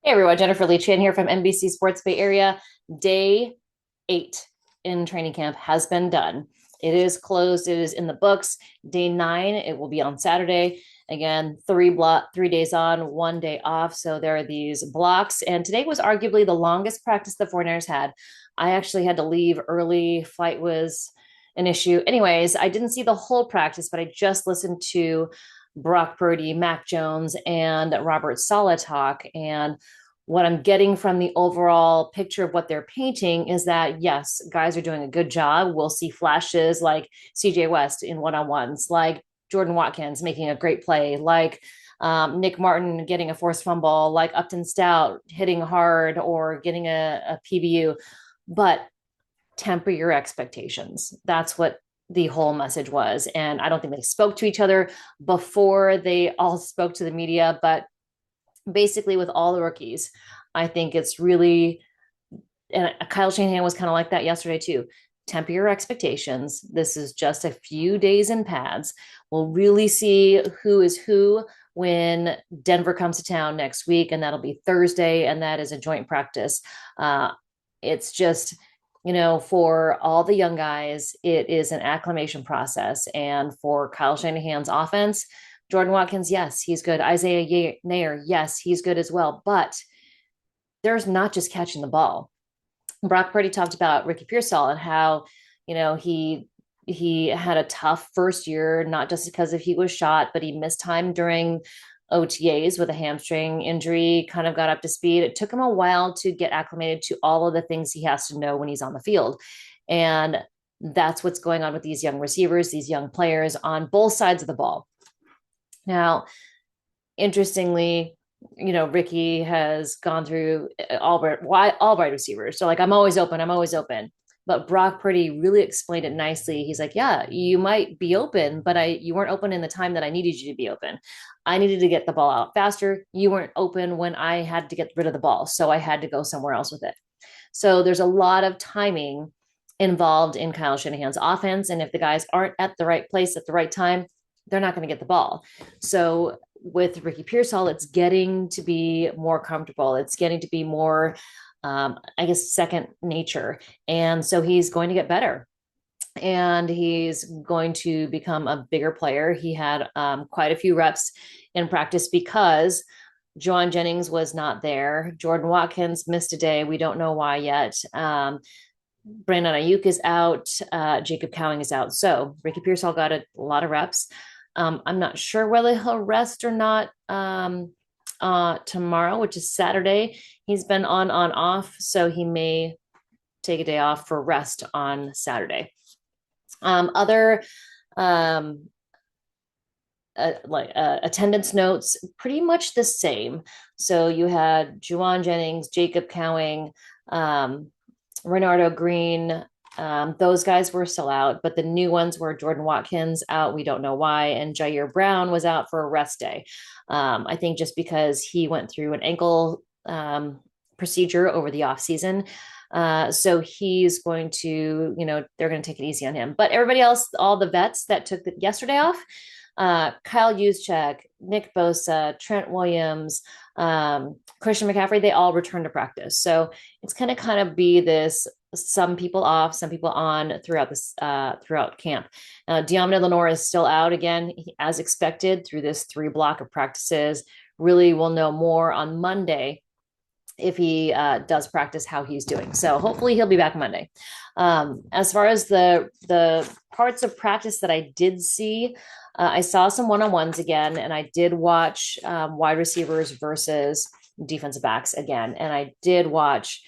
Hey everyone, Jennifer Lee Chan here from NBC Sports Bay Area. Day 8 in training camp has been done. It is closed. It is in the books. Day 9, it will be on Saturday. Again, 3 days on, 1 day off. So there are these blocks. And today was arguably the longest practice the 49ers had. I actually had to leave early. Flight was an issue. Anyways, I didn't see the whole practice, but I just listened to Brock Purdy, Mac Jones, and Robert Saleh talk. And what I'm getting from the overall picture of what they're painting is that, yes, guys are doing a good job. We'll see flashes like CJ West in one on ones, like Jordan Watkins making a great play, like Nick Martin getting a forced fumble, like Upton Stout hitting hard or getting a PBU. But temper your expectations. That's what the whole message was. And I don't think they spoke to each other before they all spoke to the media, but basically with all the rookies, I think it's really, and Kyle Shanahan was kind of like that yesterday too. Temper your expectations. This is just a few days in pads. We'll really see who is who when Denver comes to town next week, and that'll be Thursday, and that is a joint practice. It's just, for all the young guys, it is an acclimation process. And for Kyle Shanahan's offense, Jordan Watkins, yes, he's good. Isaiah Nair, yes, he's good as well. But there's not just catching the ball. Brock Purdy talked about Ricky Pearsall and how, he had a tough first year, not just because of he was shot, but he missed time during OTAs with a hamstring injury, kind of got up to speed. It took him a while to get acclimated to all of the things he has to know when he's on the field. And that's what's going on with these young receivers, these young players on both sides of the ball. Now, interestingly, Ricky has gone through all wide receivers. So like, I'm always open. I'm always open. But Brock Purdy really explained it nicely. He's like, yeah, you might be open, but you weren't open in the time that I needed you to be open. I needed to get the ball out faster. You weren't open when I had to get rid of the ball. So I had to go somewhere else with it. So there's a lot of timing involved in Kyle Shanahan's offense. And if the guys aren't at the right place at the right time, they're not going to get the ball. So with Ricky Pearsall, it's getting to be more comfortable. It's getting to be more, I guess, second nature. And so he's going to get better and he's going to become a bigger player. He had quite a few reps in practice because Jauan Jennings was not there. Jordan Watkins missed a day. We don't know why yet. Brandon Aiyuk is out. Jacob Cowing is out. So Ricky Pearsall got a lot of reps. I'm not sure whether he'll rest or not tomorrow, which is Saturday. He's been on off, so he may take a day off for rest on Saturday. Other attendance notes, pretty much the same. So you had Jauan Jennings, Jacob Cowing, Renardo Green. Those guys were still out, but the new ones were Jordan Watkins out. We don't know why. And Jair Brown was out for a rest day. I think just because he went through an ankle procedure over the off season. So he's going to, they're going to take it easy on him. But everybody else, all the vets that took yesterday off, Kyle Juszczyk, Nick Bosa, Trent Williams, Christian McCaffrey, they all returned to practice. So it's going to kind of be this, some people off, some people on throughout camp. Deommodore Lenoir is still out again, as expected, through this 3 block of practices. Really, we'll know more on Monday if he does practice, how he's doing. So hopefully he'll be back Monday. As far as the parts of practice that I did see, I saw some one-on-ones again, and I did watch wide receivers versus defensive backs again. And I did watch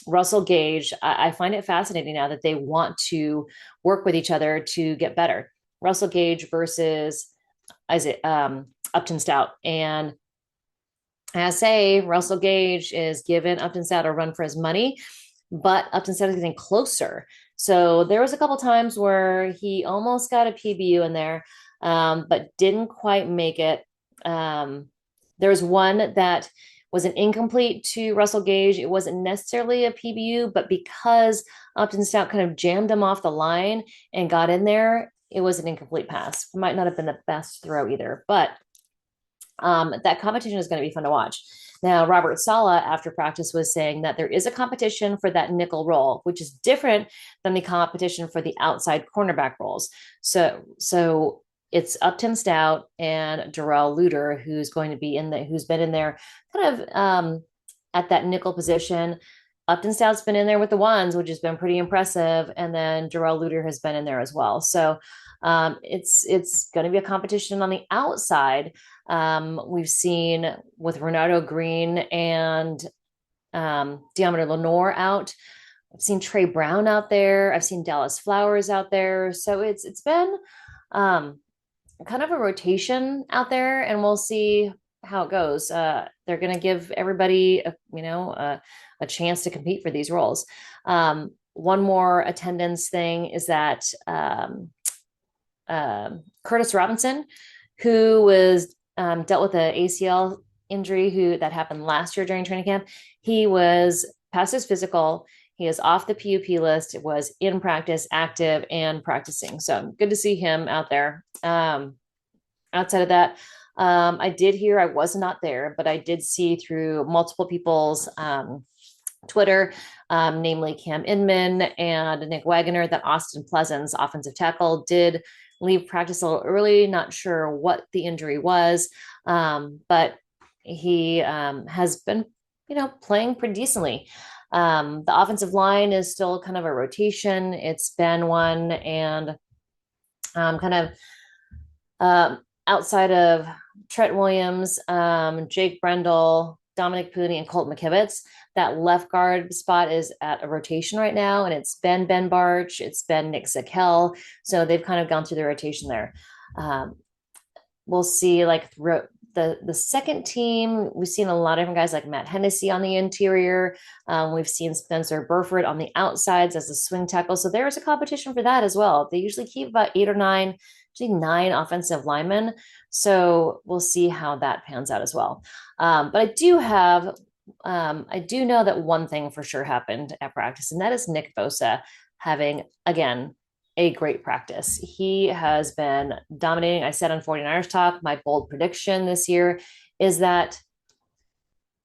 Russell Gage. I find it fascinating now that they want to work with each other to get better. Russell Gage versus Upton Stout. And I say Russell Gage is giving Upton Stout a run for his money, but Upton Stout is getting closer. So there was a couple times where he almost got a PBU in there, but didn't quite make it. There was one that was an incomplete to Russell Gage. It wasn't necessarily a PBU, but because Upton Stout kind of jammed him off the line and got in there, it was an incomplete pass. It might not have been the best throw either, but that competition is going to be fun to watch. Now, Robert Sala, after practice, was saying that there is a competition for that nickel role, which is different than the competition for the outside cornerback roles. So it's Upton Stout and Darrell Luter who's going to be in the who's been in there kind of at that nickel position. Upton Stout's been in there with the ones, which has been pretty impressive, and then Darrell Luter has been in there as well. So it's going to be a competition on the outside. We've seen with Renardo Green and Deommodore Lenoir out. I've seen Trey Brown out there. I've seen Dallas Flowers out there. So it's been kind of a rotation out there, and we'll see how it goes. They're going to give everybody a chance to compete for these roles. One more attendance thing is that Curtis Robinson, who was dealt with an ACL injury that happened last year during training camp, he was past his physical. He is off the PUP list. It was in practice, active, and practicing. So good to see him out there. Outside of that, I did hear, I was not there, but I did see through multiple people's Twitter, namely Cam Inman and Nick Wagoner, that Austin Pleasants, offensive tackle, did leave practice a little early. Not sure what the injury was, but he has been, playing pretty decently. The offensive line is still kind of a rotation. It's been one, and kind of outside of Trent Williams, Jake Brendel, Dominic Pooney, and Colt McKivitz, that left guard spot is at a rotation right now, and it's been Ben Barch, it's been Nick Zakel, so they've kind of gone through the rotation there. We'll see, like the second team, we've seen a lot of different guys like Matt Hennessy on the interior. We've seen Spencer Burford on the outsides as a swing tackle, so there's a competition for that as well. They usually keep about 8 or 9, usually 9 offensive linemen, so we'll see how that pans out as well. But I do know that one thing for sure happened at practice, and that is Nick Bosa having, again, a great practice. He has been dominating. I said on 49ers Talk, my bold prediction this year is that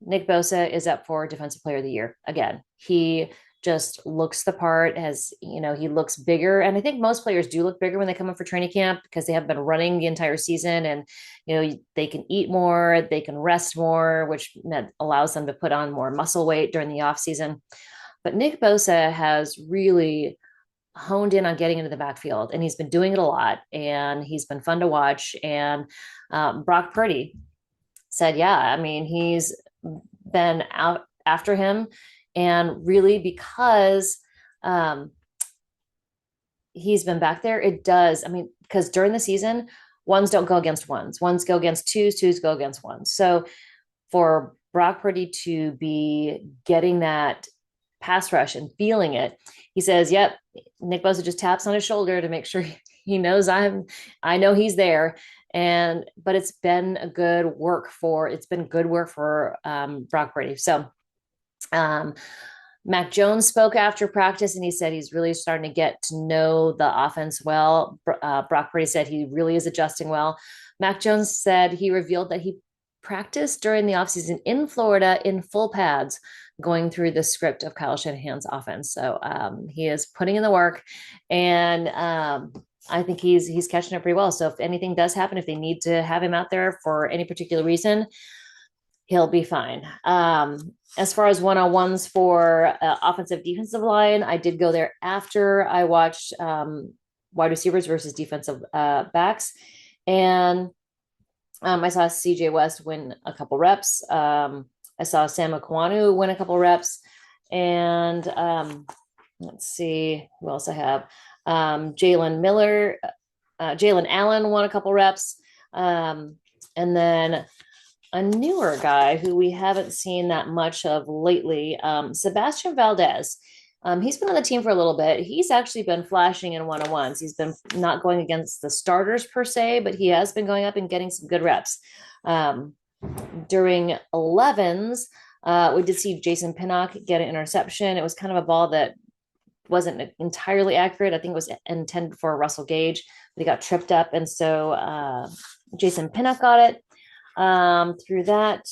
Nick Bosa is up for Defensive Player of the Year again. He just looks the part, he looks bigger. And I think most players do look bigger when they come in for training camp because they have been running the entire season, and, they can eat more, they can rest more, which allows them to put on more muscle weight during the off season. But Nick Bosa has really honed in on getting into the backfield, and he's been doing it a lot, and he's been fun to watch. And Brock Purdy said, yeah, I mean, he's been out after him, and really because he's been back there, it does. I mean, because during the season, ones don't go against ones go against twos go against ones. So for Brock Purdy to be getting that pass rush and feeling it, he says, yep, Nick Bosa just taps on his shoulder to make sure he knows I know he's there. But it's been good work for Brock Purdy. So Mac Jones spoke after practice, and he said he's really starting to get to know the offense well. Brock Purdy said he really is adjusting well. Mac Jones said he revealed that he practiced during the offseason in Florida in full pads, going through the script of Kyle Shanahan's offense. So he is putting in the work, and I think he's catching it pretty well. So if anything does happen, if they need to have him out there for any particular reason, he'll be fine. As far as one-on-ones for offensive defensive line, I did go there after I watched wide receivers versus defensive backs. And I saw CJ West win a couple reps. I saw Sam Ekwonu win a couple reps. And let's see who else I have. Jalen Allen won a couple reps. And then a newer guy who we haven't seen that much of lately, Sebastian Valdez. He's been on the team for a little bit. He's actually been flashing in one-on-ones. He's been not going against the starters per se, but he has been going up and getting some good reps. During 11s, we did see Jason Pinnock get an interception. It was kind of a ball that wasn't entirely accurate. I think it was intended for Russell Gage, but he got tripped up. And so Jason Pinnock got it. Through that,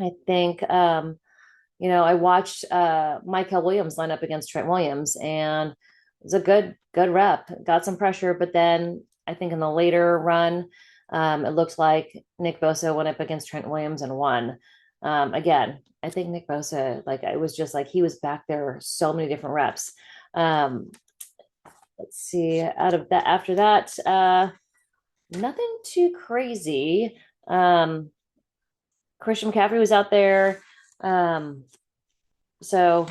I think, I watched Michael Williams line up against Trent Williams, and it was a good rep. Got some pressure, but then I think in the later run, it looked like Nick Bosa went up against Trent Williams and won. Again, I think Nick Bosa, like it was just like he was back there so many different reps. Um, let's see, out of that after that, nothing too crazy. Christian McCaffrey was out there. Um, so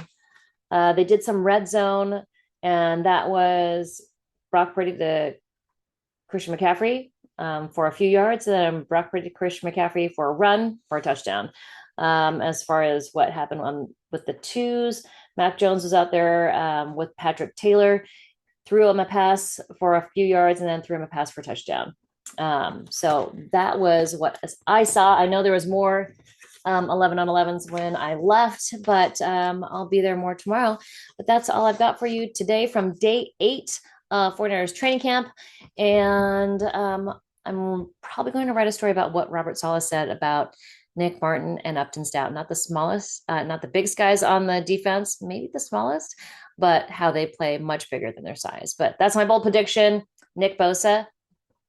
they did some red zone, and that was Brock Purdy to Christian McCaffrey for a few yards, and then Brock Purdy to Christian McCaffrey for a run for a touchdown. As far as what happened on with the twos, Mac Jones was out there with Patrick Taylor, threw him a pass for a few yards, and then threw him a pass for a touchdown. So that was what I saw. I know there was more 11 on 11s when I left, but I'll be there more tomorrow. But that's all I've got for you today from day 8 49ers training camp. And I'm probably going to write a story about what Robert Saleh said about Nick Martin and Upton Stout, not the smallest, not the biggest guys on the defense, maybe the smallest, but how they play much bigger than their size. But that's my bold prediction. Nick Bosa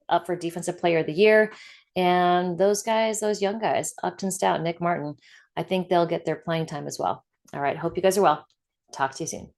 up for Defensive Player of the Year. And those guys, those young guys, Upton Stout, Nick Martin, I think they'll get their playing time as well. All right. Hope you guys are well. Talk to you soon.